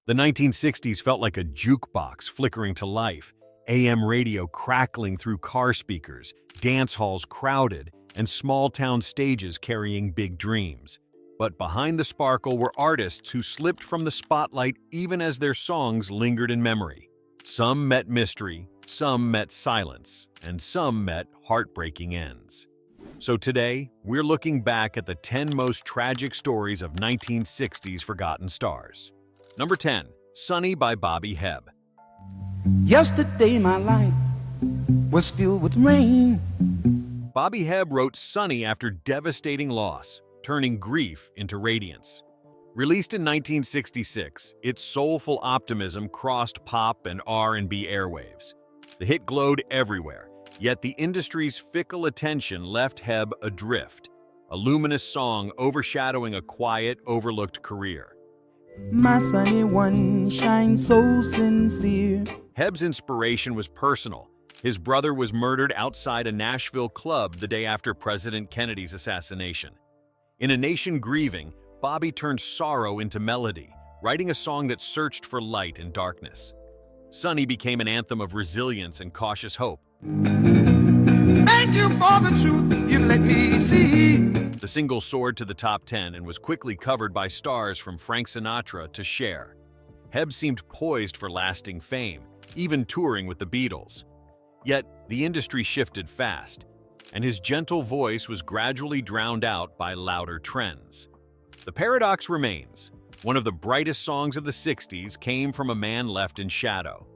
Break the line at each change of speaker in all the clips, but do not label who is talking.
The 1960s felt like a jukebox flickering to life, AM radio crackling through car speakers, dance halls crowded, and small-town stages carrying big dreams. But behind the sparkle were artists who slipped from the spotlight even as their songs lingered in memory. Some met mystery, some met silence, and some met heartbreaking ends. So today, we're looking back at the 10 most tragic stories of 1960s forgotten stars. Number 10, Sunny by Bobby Hebb.
Yesterday my life was filled with rain.
Bobby Hebb wrote Sunny after devastating loss, turning grief into radiance. Released in 1966, its soulful optimism crossed pop and R&B airwaves. The hit glowed everywhere, yet the industry's fickle attention left Hebb adrift, a luminous song overshadowing a quiet, overlooked career.
My sunny one shines so sincere.
Hebb's inspiration was personal. His brother was murdered outside a Nashville club the day after President Kennedy's assassination. In a nation grieving, Bobby turned sorrow into melody, writing a song that searched for light in darkness. Sunny became an anthem of resilience and cautious hope.
Thank you for the truth you've let me see.
The single soared to the top 10 and was quickly covered by stars from Frank Sinatra to Cher. Hebb seemed poised for lasting fame, even touring with the Beatles. Yet, the industry shifted fast, and his gentle voice was gradually drowned out by louder trends. The paradox remains. One of the brightest songs of the 60s came from a man left in shadow.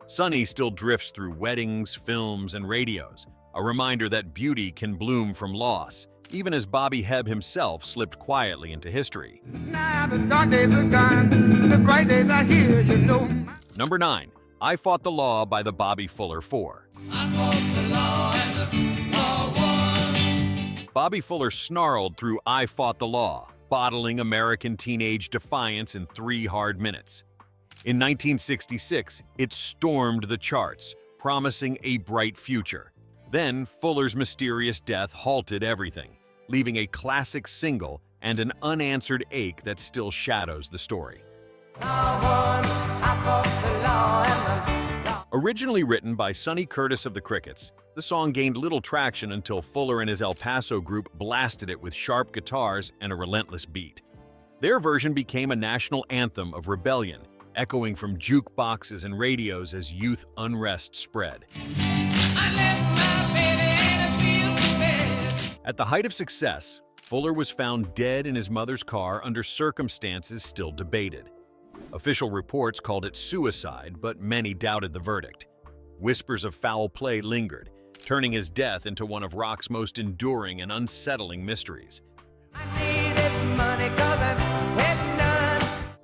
Sunny still drifts through weddings, films, and radios, a reminder that beauty can bloom from loss, even as Bobby Hebb himself slipped quietly into history.
Now the dark days are gone, the bright days are here, you know.
Number 9, I Fought the Law by the Bobby Fuller Four.
I fought the law and the law won.
Bobby Fuller snarled through I Fought the Law, bottling American teenage defiance in 3 hard minutes. In 1966, it stormed the charts, promising a bright future. Then, Fuller's mysterious death halted everything, leaving a classic single and an unanswered ache that still shadows the story. Originally written by Sonny Curtis of the Crickets, the song gained little traction until Fuller and his El Paso group blasted it with sharp guitars and a relentless beat. Their version became a national anthem of rebellion, echoing from jukeboxes and radios as youth unrest spread. At the height of success, Fuller was found dead in his mother's car under circumstances still debated. Official reports called it suicide, but many doubted the verdict. Whispers of foul play lingered, turning his death into one of rock's most enduring and unsettling mysteries.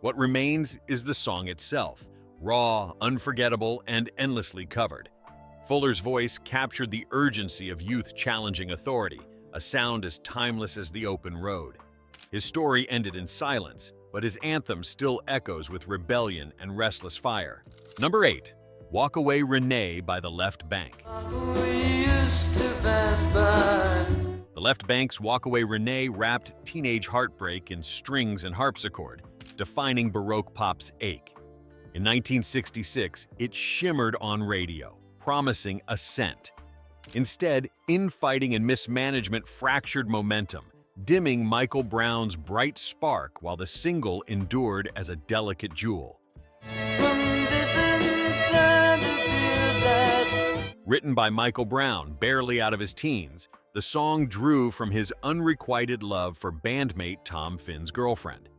What remains is the song itself, raw, unforgettable, and endlessly covered. Fuller's voice captured the urgency of youth challenging authority, a sound as timeless as the open road. His story ended in silence, but his anthem still echoes with rebellion and restless fire. Number 8, Walk Away Renee by the Left Bank. The Left Bank's Walk Away Renee wrapped teenage heartbreak in strings and harpsichord, defining Baroque pop's ache. In 1966, it shimmered on radio, promising ascent. Instead, infighting and mismanagement fractured momentum, dimming Michael Brown's bright spark while the single endured as a delicate jewel. Written by Michael Brown, barely out of his teens, the song drew from his unrequited love for bandmate Tom Finn's girlfriend.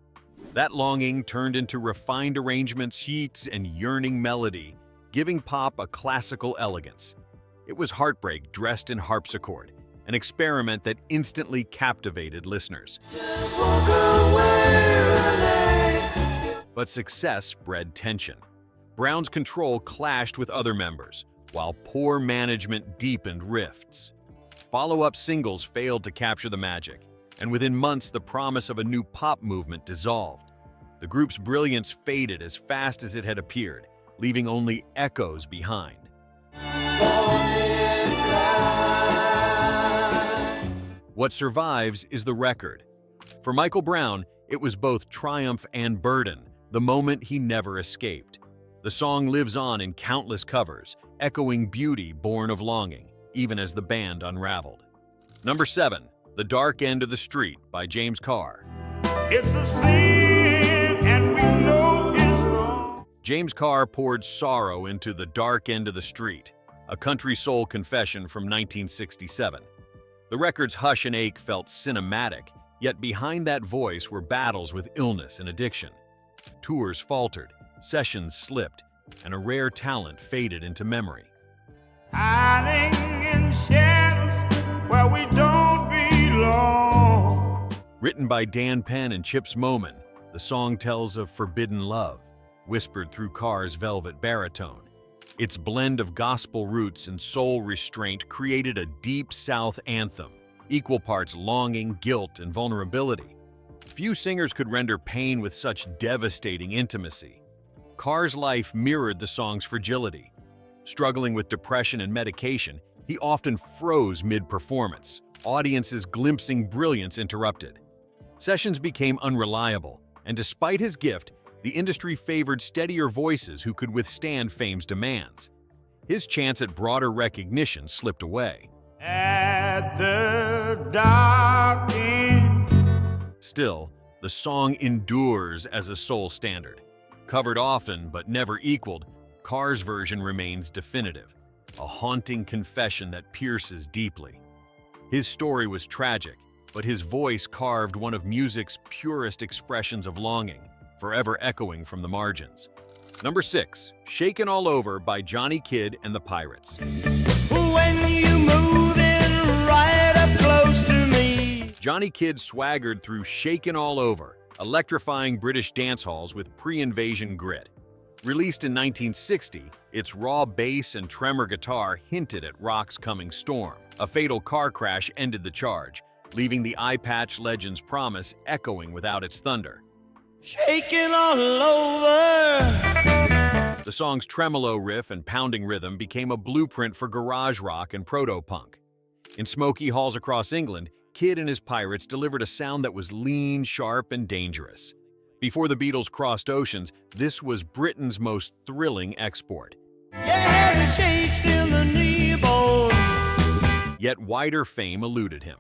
That longing turned into refined arrangements, heat, and yearning melody, giving pop a classical elegance. It was heartbreak dressed in harpsichord, an experiment that instantly captivated listeners. But success bred tension. Brown's control clashed with other members, while poor management deepened rifts. Follow-up singles failed to capture the magic, and within months the promise of a new pop movement dissolved. The group's brilliance faded as fast as it had appeared, leaving only echoes behind. What survives is the record. For Michael Brown, it was both triumph and burden, the moment he never escaped. The song lives on in countless covers, echoing beauty born of longing, even as the band unraveled. Number 7, The Dark End of the Street by James Carr.
It's a sin and we know it's wrong.
James Carr poured sorrow into The Dark End of the Street, a country soul confession from 1967. The record's hush and ache felt cinematic, yet behind that voice were battles with illness and addiction. Tours faltered, sessions slipped, and a rare talent faded into memory.
Hiding in shadows where we don't belong.
Written by Dan Penn and Chips Moman, the song tells of forbidden love, whispered through Carr's velvet baritone. Its blend of gospel roots and soul restraint created a deep South anthem, equal parts longing, guilt, and vulnerability. Few singers could render pain with such devastating intimacy. Carr's life mirrored the song's fragility. Struggling with depression and medication, he often froze mid-performance, audiences glimpsing brilliance interrupted. Sessions became unreliable, and despite his gift, the industry favored steadier voices who could withstand fame's demands. His chance at broader recognition slipped away.
At the dark end.
Still, the song endures as a soul standard. Covered often but never equaled, Carr's version remains definitive, a haunting confession that pierces deeply. His story was tragic, but his voice carved one of music's purest expressions of longing, forever echoing from the margins. Number 6, Shaken All Over by Johnny Kidd and the Pirates.
When you move it right up close to me.
Johnny Kidd swaggered through Shaken All Over, electrifying British dance halls with pre-invasion grit. Released in 1960, its raw bass and tremor guitar hinted at rock's coming storm. A fatal car crash ended the charge, leaving the eye patch legend's promise echoing without its thunder.
Shaking all over.
The song's tremolo riff and pounding rhythm became a blueprint for garage rock and proto-punk. In smoky halls across England, Kidd and his Pirates delivered a sound that was lean, sharp, and dangerous. Before the Beatles crossed oceans, this was Britain's most thrilling export.
Yeah, the shakes in the knee bone.
Yet wider fame eluded him.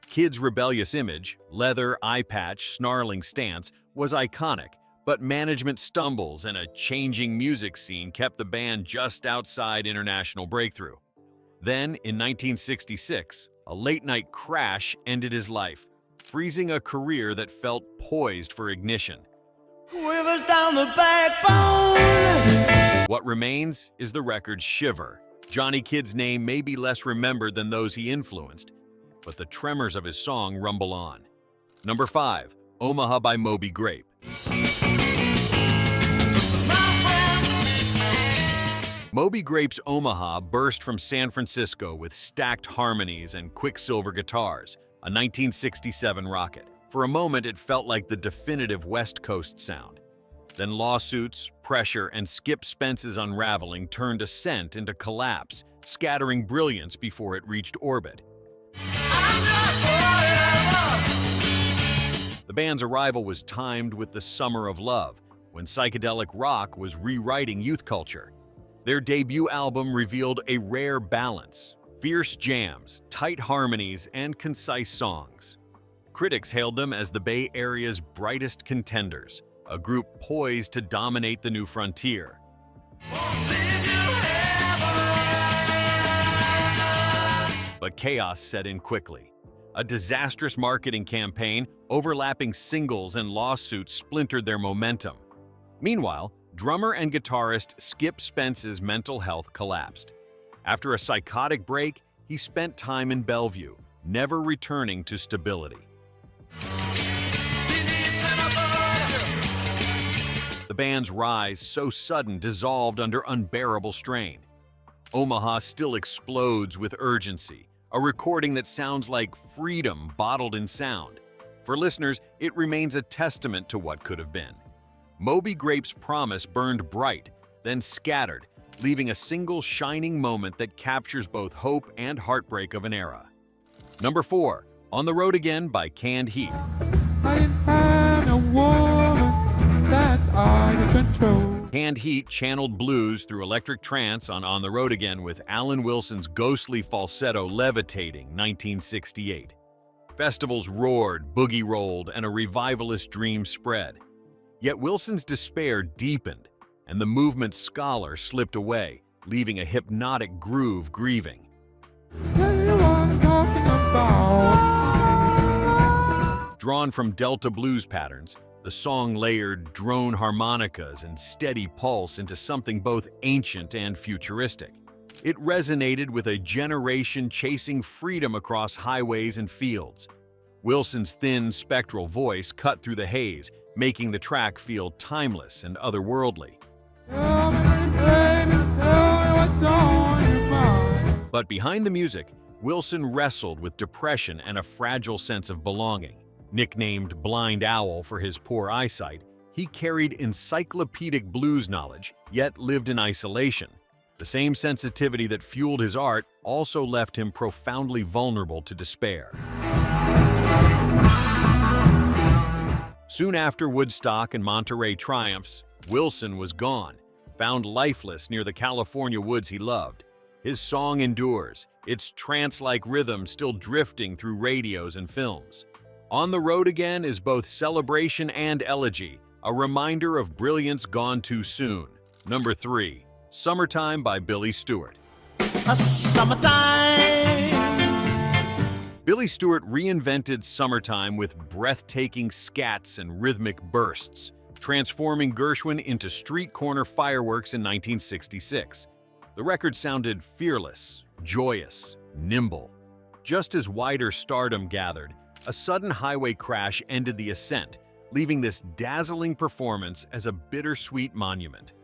Kidd's rebellious image, leather, eye patch, snarling stance, was iconic, but management stumbles and a changing music scene kept the band just outside international breakthrough. Then, in 1966, a late-night crash ended his life, freezing a career that felt poised for ignition.
Quivers down the backbone.
What remains is the record's shiver. Johnny Kidd's name may be less remembered than those he influenced, but the tremors of his song rumble on. Number 5, Omaha by Moby Grape. Moby Grape's Omaha burst from San Francisco with stacked harmonies and quicksilver guitars, a 1967 rocket. For a moment, it felt like the definitive West Coast sound. Then lawsuits, pressure, and Skip Spence's unraveling turned ascent into collapse, scattering brilliance before it reached orbit. The band's arrival was timed with the Summer of Love, when psychedelic rock was rewriting youth culture. Their debut album revealed a rare balance, fierce jams, tight harmonies, and concise songs. Critics hailed them as the Bay Area's brightest contenders, a group poised to dominate the new frontier. But chaos set in quickly. A disastrous marketing campaign, overlapping singles, and lawsuits splintered their momentum. Meanwhile, drummer and guitarist Skip Spence's mental health collapsed. After a psychotic break, he spent time in Bellevue, never returning to stability. The band's rise, so sudden, dissolved under unbearable strain. Omaha still explodes with urgency, a recording that sounds like freedom bottled in sound. For listeners, it remains a testament to what could have been. Moby Grape's promise burned bright, then scattered, leaving a single shining moment that captures both hope and heartbreak of an era. Number 4, On the Road Again by Canned Heat.
I didn't find a woman that
control.
Canned Heat channeled blues through electric trance on the Road Again with Alan Wilson's ghostly falsetto levitating, 1968. Festivals roared, boogie rolled, and a revivalist dream spread. Yet Wilson's despair deepened, and the movement's scholar slipped away, leaving a hypnotic groove grieving.
Tell you what I'm talking about.
Drawn from Delta blues patterns, the song layered drone harmonicas and steady pulse into something both ancient and futuristic. It resonated with a generation chasing freedom across highways and fields. Wilson's thin, spectral voice cut through the haze, making the track feel timeless and otherworldly.
Tell me, baby, tell me what's on your mind.
But behind the music, Wilson wrestled with depression and a fragile sense of belonging. Nicknamed Blind Owl for his poor eyesight, he carried encyclopedic blues knowledge, yet lived in isolation. The same sensitivity that fueled his art also left him profoundly vulnerable to despair. Soon after Woodstock and Monterey triumphs, Wilson was gone, found lifeless near the California woods he loved. His song endures, its trance-like rhythm still drifting through radios and films. On the Road Again is both celebration and elegy, a reminder of brilliance gone too soon. Number 3. Summertime by Billy Stewart.
Summertime.
Billy Stewart reinvented Summertime with breathtaking scats and rhythmic bursts, transforming Gershwin into street corner fireworks in 1966. The record sounded fearless, joyous, nimble. Just as wider stardom gathered, a sudden highway crash ended the ascent, leaving this dazzling performance as a bittersweet monument.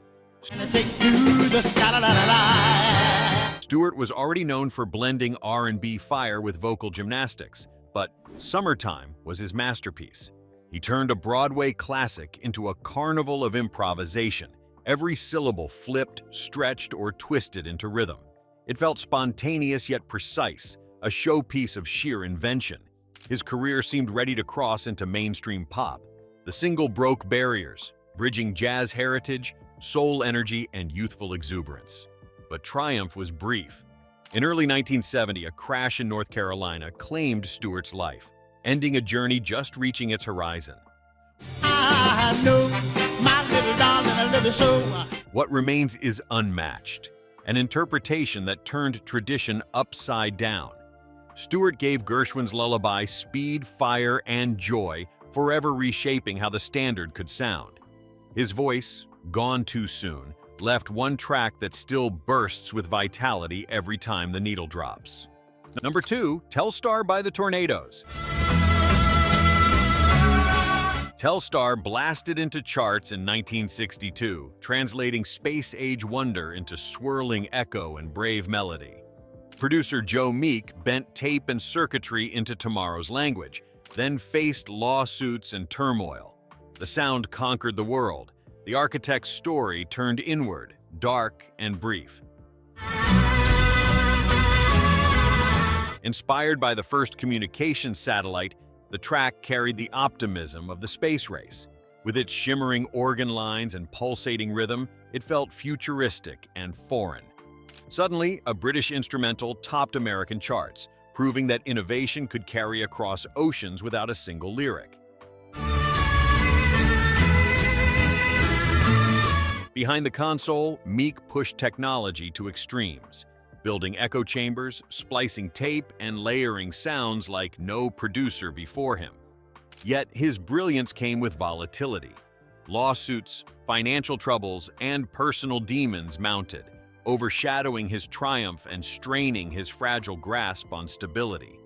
Stewart was already known for blending R&B fire with vocal gymnastics, but Summertime was his masterpiece. He turned a Broadway classic into a carnival of improvisation, every syllable flipped, stretched, or twisted into rhythm. It felt spontaneous yet precise, a showpiece of sheer invention. His career seemed ready to cross into mainstream pop. The single broke barriers, bridging jazz heritage, soul energy, and youthful exuberance. But triumph was brief. In early 1970, a crash in North Carolina claimed Stewart's life, ending a journey just reaching its horizon.
I know my little darling, I love you so.
What remains is unmatched, an interpretation that turned tradition upside down. Stewart gave Gershwin's lullaby speed, fire, and joy, forever reshaping how the standard could sound. His voice, gone too soon, left one track that still bursts with vitality every time the needle drops. Number 2, Telstar by the Tornadoes. Telstar blasted into charts in 1962, translating space-age wonder into swirling echo and brave melody. Producer Joe Meek bent tape and circuitry into tomorrow's language, then faced lawsuits and turmoil. The sound conquered the world. The architect's story turned inward, dark and brief. Inspired by the first communications satellite, the track carried the optimism of the space race. With its shimmering organ lines and pulsating rhythm, it felt futuristic and foreign. Suddenly, a British instrumental topped American charts, proving that innovation could carry across oceans without a single lyric. Behind the console, Meek pushed technology to extremes, building echo chambers, splicing tape, and layering sounds like no producer before him. Yet his brilliance came with volatility. Lawsuits, financial troubles, and personal demons mounted, overshadowing his triumph and straining his fragile grasp on stability.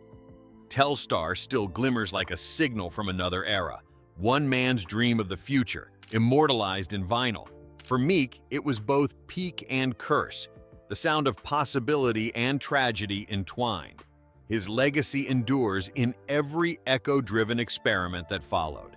Telstar still glimmers like a signal from another era, one man's dream of the future, immortalized in vinyl. For Meek, it was both peak and curse, the sound of possibility and tragedy entwined. His legacy endures in every echo-driven experiment that followed.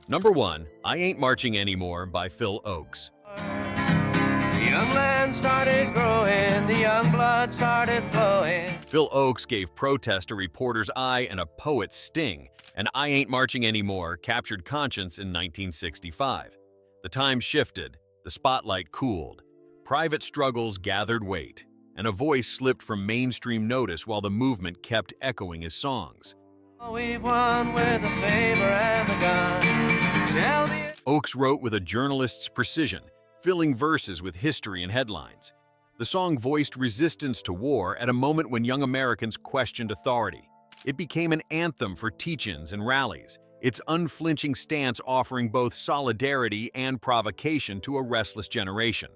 Number 1, I Ain't Marching Anymore by Phil Oakes.
The young land started growing, the young blood started flowing.
Phil Oakes gave protest a reporter's eye and a poet's sting, and I Ain't Marching Anymore captured conscience in 1965. The time shifted, the spotlight cooled, private struggles gathered weight, and a voice slipped from mainstream notice while the movement kept echoing his songs.
We've won with the saber and the gun. Tell me.
Oakes wrote with a journalist's precision, filling verses with history and headlines. The song voiced resistance to war at a moment when young Americans questioned authority. It became an anthem for teach-ins and rallies, its unflinching stance offering both solidarity and provocation to a restless generation.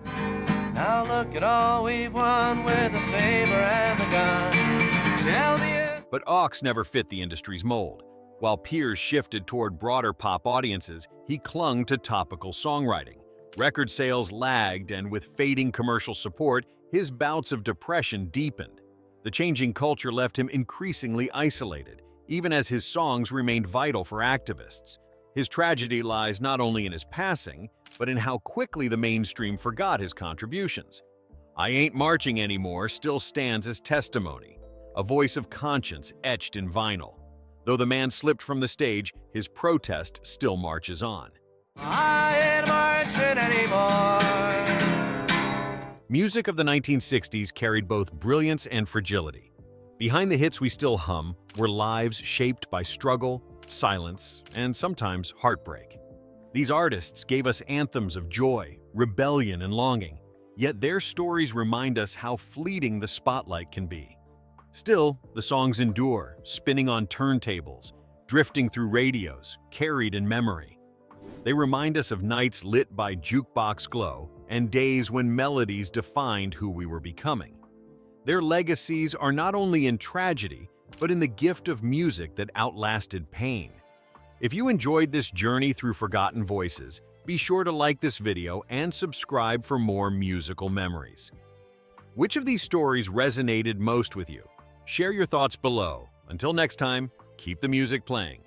Now look at all we've won with the saber and the gun. Tell me.
But Oakes never fit the industry's mold. While peers shifted toward broader pop audiences, he clung to topical songwriting. Record sales lagged, and with fading commercial support, his bouts of depression deepened. The changing culture left him increasingly isolated, even as his songs remained vital for activists. His tragedy lies not only in his passing, but in how quickly the mainstream forgot his contributions. "I Ain't Marching Anymore" still stands as testimony, a voice of conscience etched in vinyl. Though the man slipped from the stage, his protest still marches on.
I ain't marching anymore.
Music of the 1960s carried both brilliance and fragility. Behind the hits we still hum were lives shaped by struggle, silence, and sometimes heartbreak. These artists gave us anthems of joy, rebellion, and longing, yet their stories remind us how fleeting the spotlight can be. Still, the songs endure, spinning on turntables, drifting through radios, carried in memory. They remind us of nights lit by jukebox glow and days when melodies defined who we were becoming. Their legacies are not only in tragedy, but in the gift of music that outlasted pain. If you enjoyed this journey through forgotten voices, be sure to like this video and subscribe for more musical memories. Which of these stories resonated most with you? Share your thoughts below. Until next time, keep the music playing.